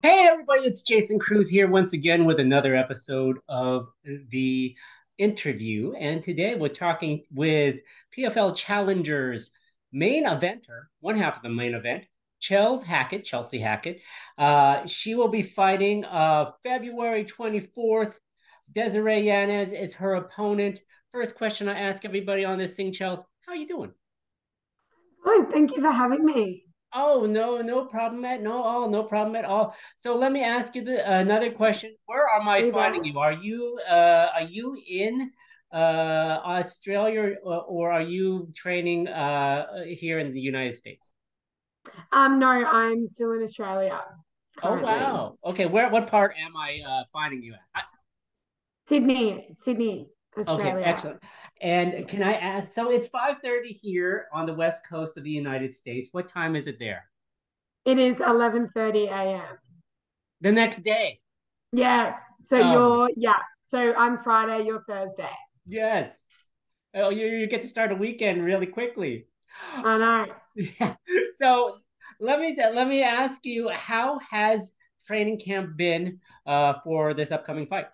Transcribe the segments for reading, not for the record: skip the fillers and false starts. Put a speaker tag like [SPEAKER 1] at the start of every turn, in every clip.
[SPEAKER 1] Hey everybody, it's Jason Cruz here once again with another episode of the interview. And today we're talking with PFL Challengers main eventer, one half of the main event, Chelsea Hackett. She will be fighting February 24th. Desiree Yanez is her opponent. First question I ask everybody on this thing, Chelsea, how are you doing?
[SPEAKER 2] Oh, thank you for having me.
[SPEAKER 1] Oh, no problem no problem at all. So let me ask you another question. Where am I
[SPEAKER 2] Are you
[SPEAKER 1] finding
[SPEAKER 2] there?
[SPEAKER 1] you? Are you in Australia, or are you training here in the United States?
[SPEAKER 2] No, I'm still in Australia
[SPEAKER 1] Oh
[SPEAKER 2] currently.
[SPEAKER 1] wow. Okay, what part am I finding you at?
[SPEAKER 2] Sydney,
[SPEAKER 1] Okay,
[SPEAKER 2] Australia.
[SPEAKER 1] excellent. And can I ask, so it's 5:30 here on the west coast of the United States. What time is it there?
[SPEAKER 2] It is 11:30 a.m.
[SPEAKER 1] The next day.
[SPEAKER 2] Yes. So
[SPEAKER 1] Oh,
[SPEAKER 2] yeah. So I'm Friday, you're Thursday.
[SPEAKER 1] yes. Oh, you get to start a weekend really quickly.
[SPEAKER 2] I know.
[SPEAKER 1] Yeah. So let me ask you, how has training camp been for this upcoming fight?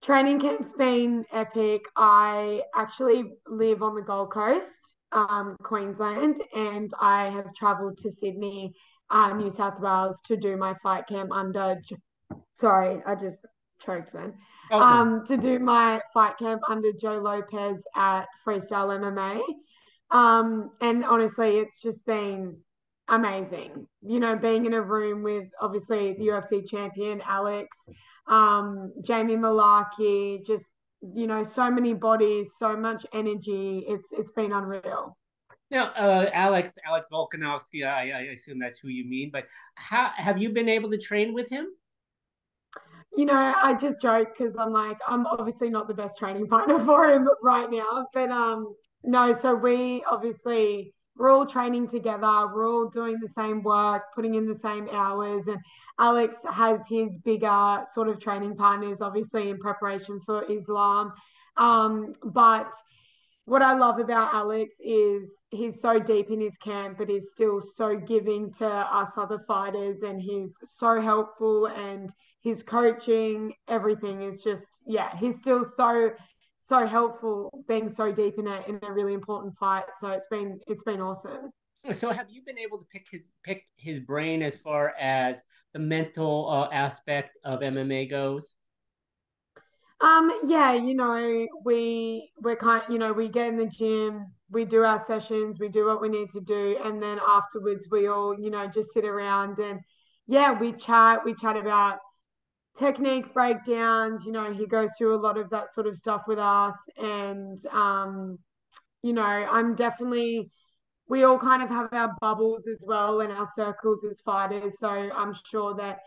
[SPEAKER 2] Training camp's been epic. I actually live on the Gold Coast, Queensland, and I have traveled to Sydney, New South Wales to do my fight camp sorry, I just choked then.
[SPEAKER 1] Oh no.
[SPEAKER 2] To do my fight camp under Joe Lopez at Freestyle MMA. And honestly, it's just been amazing. You know, being in a room with obviously the UFC champion Alex, Jamie Malarkey, just so many bodies, so much energy. It's been unreal.
[SPEAKER 1] Now, Alex Volkanovski, I assume that's who you mean, but how have you been able to train with him?
[SPEAKER 2] I just joke because I'm like, I'm obviously not the best training partner for him right now. But no, so we're all training together, we're all doing the same work, putting in the same hours. And Alex has his bigger sort of training partners, obviously in preparation for Islam. But what I love about Alex is he's so deep in his camp, but he's still so giving to us other fighters, and he's so helpful, and his coaching, everything is just, yeah, he's still so helpful, being so deep in a really important fight. So it's been awesome.
[SPEAKER 1] So have you been able to pick his brain as far as the mental aspect of MMA goes?
[SPEAKER 2] Yeah, we're we get in the gym, we do our sessions, we do what we need to do, and then afterwards we all, just sit around and yeah, we chat about technique breakdowns. He goes through a lot of that sort of stuff with us. And I'm definitely we all kind of have our bubbles as well and our circles as fighters. So I'm sure that,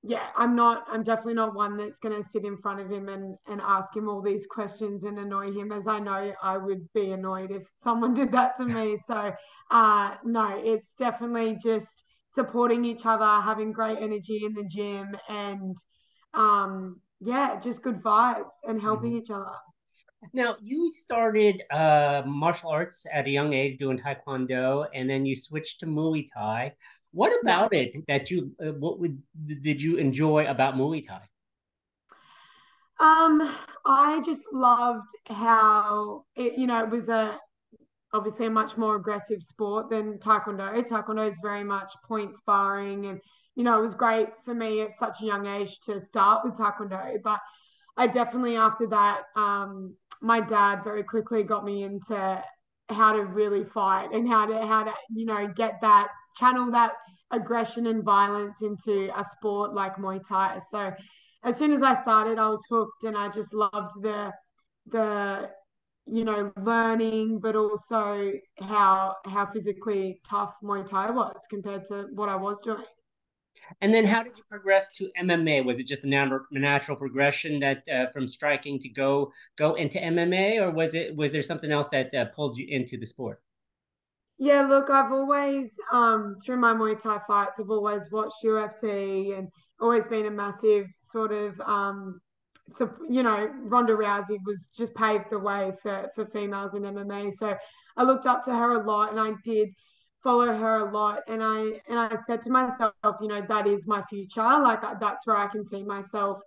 [SPEAKER 2] yeah, I'm definitely not one that's going to sit in front of him and ask him all these questions and annoy him, as I know I would be annoyed if someone did that to me. So, no, it's definitely just supporting each other, having great energy in the gym, and yeah, just good vibes and helping
[SPEAKER 1] Mhm.
[SPEAKER 2] each other.
[SPEAKER 1] Now, you started martial arts at a young age doing Taekwondo, and then you switched to Muay Thai. What
[SPEAKER 2] Yeah.
[SPEAKER 1] about it that did you enjoy about Muay Thai?
[SPEAKER 2] I just loved how it was obviously a much more aggressive sport than Taekwondo. Taekwondo is very much point sparring, and it was great for me at such a young age to start with Taekwondo. But I definitely, after that, my dad very quickly got me into how to really fight and how to get that, channel that aggression and violence into a sport like Muay Thai. So as soon as I started, I was hooked, and I just loved the learning, but also how physically tough Muay Thai was compared to what I was doing.
[SPEAKER 1] And then how did you progress to MMA? Was it just a natural progression that from striking to go into MMA, or was there something else that pulled you into the sport?
[SPEAKER 2] Yeah, look, I've always, through my Muay Thai fights, I've always watched UFC and always been a massive sort of, so, Ronda Rousey was just paved the way for females in MMA. So I looked up to her a lot, and I did follow her a lot, and I said to myself, that is my future. Like that's where I can see myself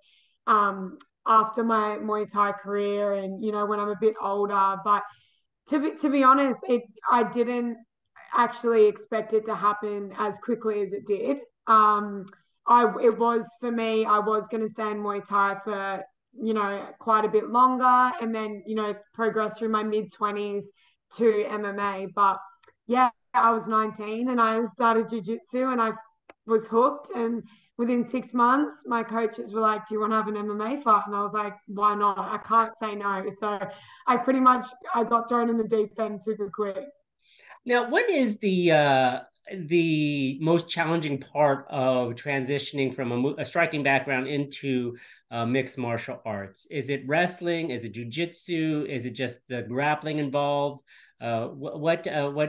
[SPEAKER 2] after my Muay Thai career, and when I'm a bit older. But to be honest, I didn't actually expect it to happen as quickly as it did. It was for me. I was going to stay in Muay Thai for quite a bit longer, and then progress through my mid 20s to MMA. But yeah, I was 19 and I started jiu-jitsu and I was hooked. And within 6 months, my coaches were like, "Do you want to have an MMA fight?" And I was like, "Why not? I can't say no." So I got thrown in the deep end super quick.
[SPEAKER 1] Now, what is the most challenging part of transitioning from a striking background into mixed martial arts? Is it wrestling? Is it jujitsu? Is it just the grappling involved? What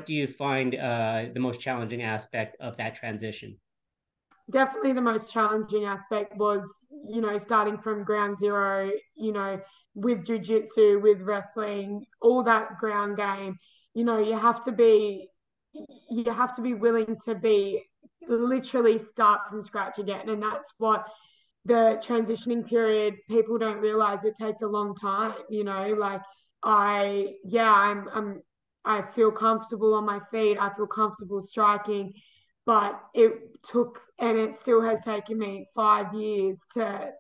[SPEAKER 1] do you find the most challenging aspect of that transition?
[SPEAKER 2] Definitely the most challenging aspect was, starting from ground zero, with jujitsu, with wrestling, all that ground game. You have to be willing to be literally start from scratch again. And that's what the transitioning period, people don't realize it takes a long time, like I feel comfortable on my feet. I feel comfortable striking, but it took, and it still has taken me 5 years to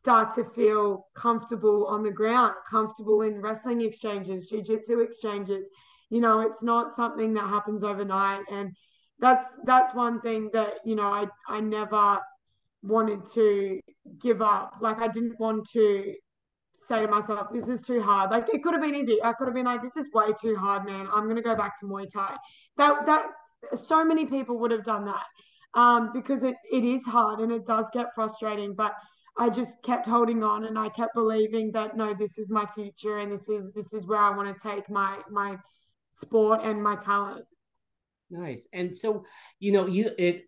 [SPEAKER 2] start to feel comfortable on the ground, comfortable in wrestling exchanges, jiu-jitsu exchanges. It's not something that happens overnight. And that's one thing that, I never wanted to give up. Like I didn't want to say to myself, this is too hard. Like it could have been easy. I could have been like, this is way too hard, man. I'm gonna go back to Muay Thai. That so many people would have done that. Because it is hard and it does get frustrating. But I just kept holding on and I kept believing that no, this is my future and this is where I want to take my sport and my talent.
[SPEAKER 1] Nice. And so,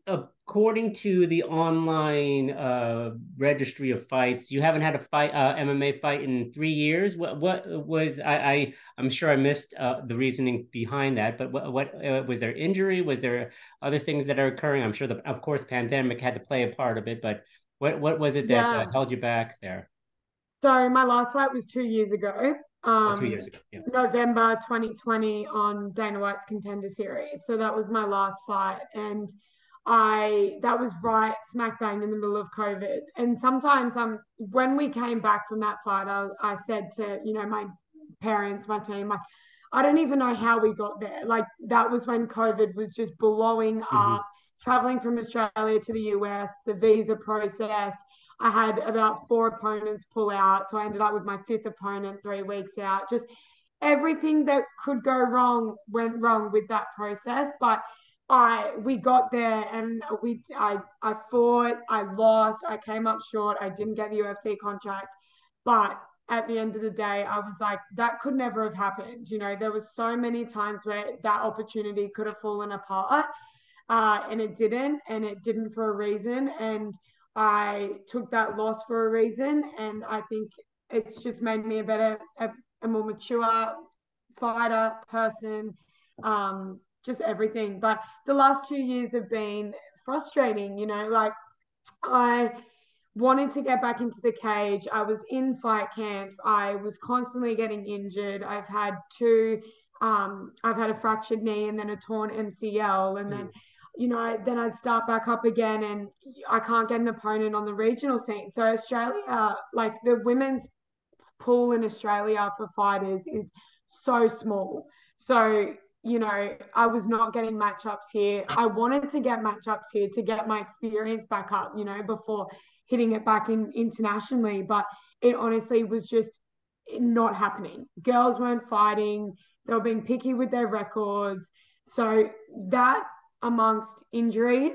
[SPEAKER 1] according to the online registry of fights, you haven't had a fight MMA fight in 3 years. What was I'm sure I missed the reasoning behind that, but what was there injury? Was there other things that are occurring? I'm sure of course pandemic had to play a part of it, but what was it that
[SPEAKER 2] Yeah.
[SPEAKER 1] held you back there?
[SPEAKER 2] So my last fight was 2 years ago,
[SPEAKER 1] Oh, 2 years ago. Yeah.
[SPEAKER 2] November 2020 on Dana White's Contender Series. So that was my last fight, and that was right smack bang in the middle of COVID. And sometimes when we came back from that fight, I said to my parents, my team, like I don't even know how we got there. Like that was when COVID was just blowing
[SPEAKER 1] Hmm.
[SPEAKER 2] up. Traveling from Australia to the US, the visa process, I had about four opponents pull out. So I ended up with my fifth opponent 3 weeks out. Just everything that could go wrong went wrong with that process. But we got there and I fought, I lost, I came up short, I didn't get the UFC contract. But at the end of the day, I was like, that could never have happened. There was so many times where that opportunity could have fallen apart, and it didn't for a reason. And I took that loss for a reason, and I think it's just made me a more mature fighter, person, just everything. But the last 2 years have been frustrating. Like I wanted to get back into the cage. I was in fight camps. I was constantly getting injured. I've had a fractured knee and then a torn MCL. And then, then I'd start back up again and I can't get an opponent on the regional scene. So Australia, like the women's pool in Australia for fighters is so small. So, I was not getting matchups here. I wanted to get matchups here to get my experience back up, before hitting it back in internationally. But it honestly was just not happening. Girls weren't fighting, they were being picky with their records. So that amongst injuries,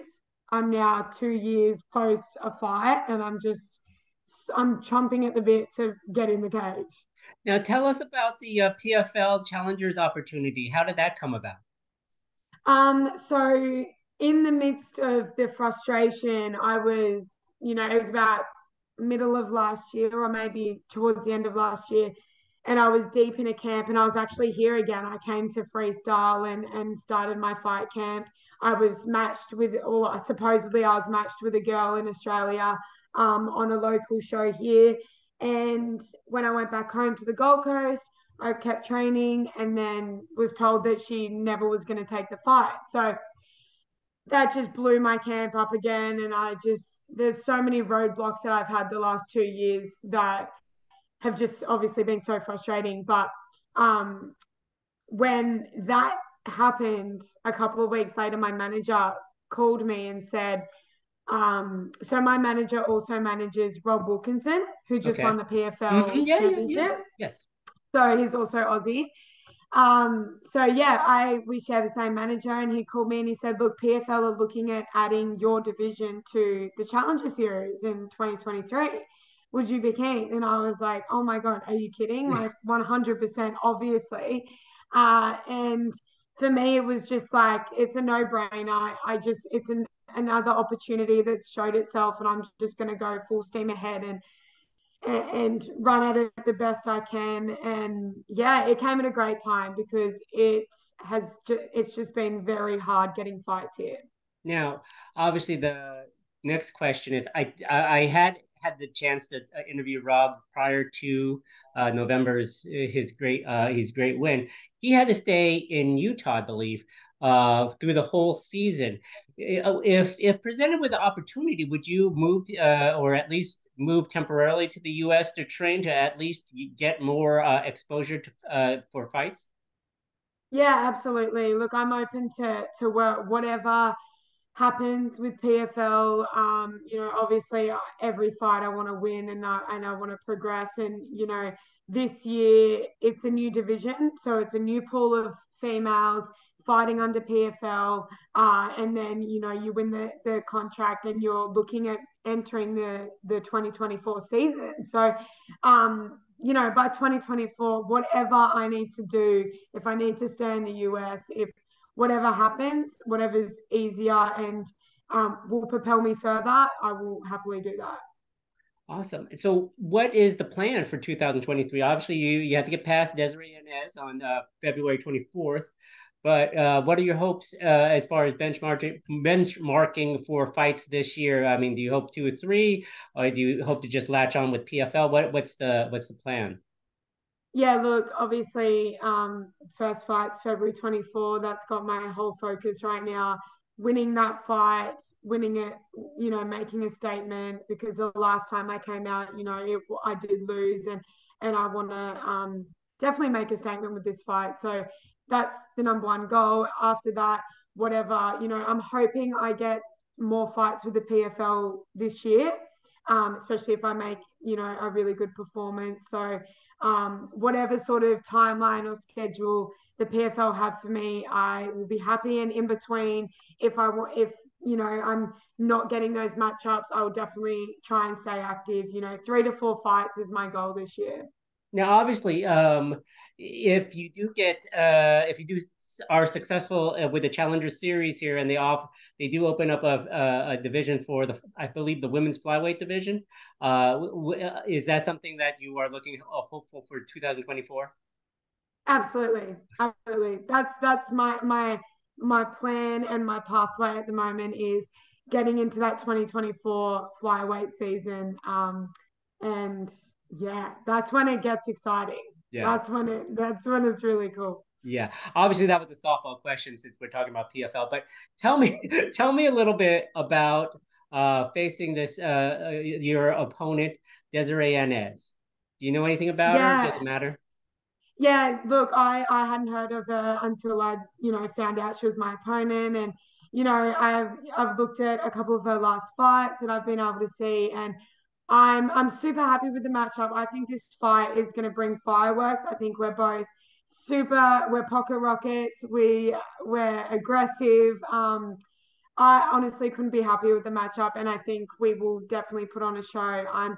[SPEAKER 2] I'm now 2 years post a fight and I'm chomping at the bit to get in the cage.
[SPEAKER 1] Now tell us about the PFL Challengers opportunity. How did that come about?
[SPEAKER 2] So in the midst of the frustration, it was about middle of last year or maybe towards the end of last year. and I was deep in a camp, and I was actually here again. I came to freestyle and started my fight camp. I was matched with, or supposedly I was matched with a girl in Australia on a local show here. And when I went back home to the Gold Coast, I kept training and then was told that she never was going to take the fight. So that just blew my camp up again. And there's so many roadblocks that I've had the last 2 years that have just obviously been so frustrating. But um, when that happened, a couple of weeks later, my manager called me and said, so my manager also manages Rob Wilkinson, who just won
[SPEAKER 1] Okay.
[SPEAKER 2] the PFL
[SPEAKER 1] Yeah, yeah,
[SPEAKER 2] Championship.
[SPEAKER 1] yes, yes.
[SPEAKER 2] So he's also Aussie. So yeah, I we share the same manager, and he called me and he said, "Look, PFL are looking at adding your division to the Challenger Series in 2023. Would you be keen?" And I was like, "Oh my God, are you kidding? Like 100%, obviously." And for me, it was just like it's a no-brainer. It's another opportunity that's showed itself, and I'm just going to go full steam ahead and run at it the best I can. And yeah, it came at a great time because it's just been very hard getting fights here.
[SPEAKER 1] Now, obviously, the next question is I had the chance to interview Rob prior to November's his great win. He had to stay in Utah, I believe, through the whole season. If presented with the opportunity, would you move or at least move temporarily to the U.S. to train to at least get more exposure to for fights?
[SPEAKER 2] Yeah, absolutely. Look, I'm open to work whatever happens with PFL. Obviously every fight I want to win and I want to progress. And this year it's a new division, so it's a new pool of females fighting under PFL. And then you win the contract and you're looking at entering the 2024 season. So by 2024, whatever I need to do, if I need to stay in the US, if whatever happens, whatever's easier and will propel me further, I will happily do that.
[SPEAKER 1] Awesome. So, what is the plan for 2023? Obviously, you have to get past Desiree Inez on February 24th, but what are your hopes as far as benchmarking for fights this year? I mean, do you hope 2 or 3, or do you hope to just latch on with PFL? What's the plan?
[SPEAKER 2] Yeah, look, obviously, first fight's February 24. That's got my whole focus right now. Winning that fight, winning it, making a statement because the last time I came out, I did lose and I want to definitely make a statement with this fight. So that's the number one goal. After that, whatever, I'm hoping I get more fights with the PFL this year, especially if I make, a really good performance. So whatever sort of timeline or schedule the PFL have for me, I will be happy. And in between, if I'm not getting those matchups, I will definitely try and stay active. 3 to 4 fights is my goal this year.
[SPEAKER 1] Now, obviously, if you do are successful with the Challenger Series here, and they do open up a division for I believe the women's flyweight division. Is that something that you are looking hopeful for 2024?
[SPEAKER 2] Absolutely, absolutely. That's my plan and my pathway at the moment is getting into that 2024 flyweight season. And yeah, that's when it gets exciting.
[SPEAKER 1] Yeah.
[SPEAKER 2] That's when it's really cool.
[SPEAKER 1] Yeah, obviously that was a softball question since we're talking about PFL. But tell me, tell me a little bit about facing this your opponent Desiree Yanez. Do you know anything about her? Does
[SPEAKER 2] Yeah,
[SPEAKER 1] it matter?
[SPEAKER 2] yeah, look, I hadn't heard of her until I, found out she was my opponent. And, I've looked at a couple of her last fights and I've been able to see and I'm super happy with the matchup. I think this fight is gonna bring fireworks. I think we're pocket rockets, we're aggressive. I honestly couldn't be happier with the matchup and I think we will definitely put on a show. I'm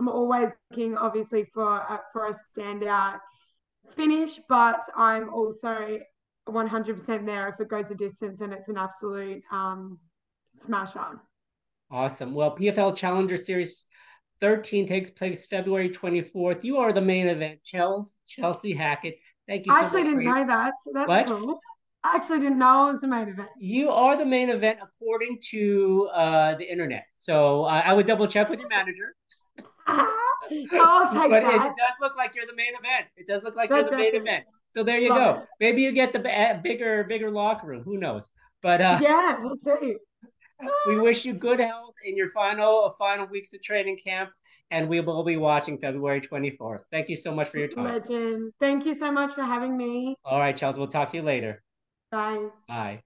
[SPEAKER 2] always looking obviously for a standout finish, but I'm also 100% there if it goes a distance and it's an absolute smasher.
[SPEAKER 1] Awesome. Well, PFL Challenger Series 13 takes place February 24th. You are the main event, Chelsea Hackett. Thank you
[SPEAKER 2] I
[SPEAKER 1] so
[SPEAKER 2] actually
[SPEAKER 1] much for
[SPEAKER 2] didn't
[SPEAKER 1] your
[SPEAKER 2] know that. So that's
[SPEAKER 1] what?
[SPEAKER 2] cool. I actually didn't know it was the main event.
[SPEAKER 1] You are the main event according to the internet. So I would double check with your manager.
[SPEAKER 2] I'll take
[SPEAKER 1] But it
[SPEAKER 2] that.
[SPEAKER 1] does look like you're the main event. It does look like you're
[SPEAKER 2] That
[SPEAKER 1] the main
[SPEAKER 2] definitely.
[SPEAKER 1] event. So there you
[SPEAKER 2] Love
[SPEAKER 1] go.
[SPEAKER 2] it.
[SPEAKER 1] Maybe you get the bigger locker room. Who knows? But
[SPEAKER 2] Yeah, we'll see.
[SPEAKER 1] we wish you good health in your final weeks of training camp, and we will be watching February 24th. Thank you so much for your time.
[SPEAKER 2] Legend. Thank you so much for having me.
[SPEAKER 1] All right, Charles. We'll talk to you later.
[SPEAKER 2] Bye.
[SPEAKER 1] Bye.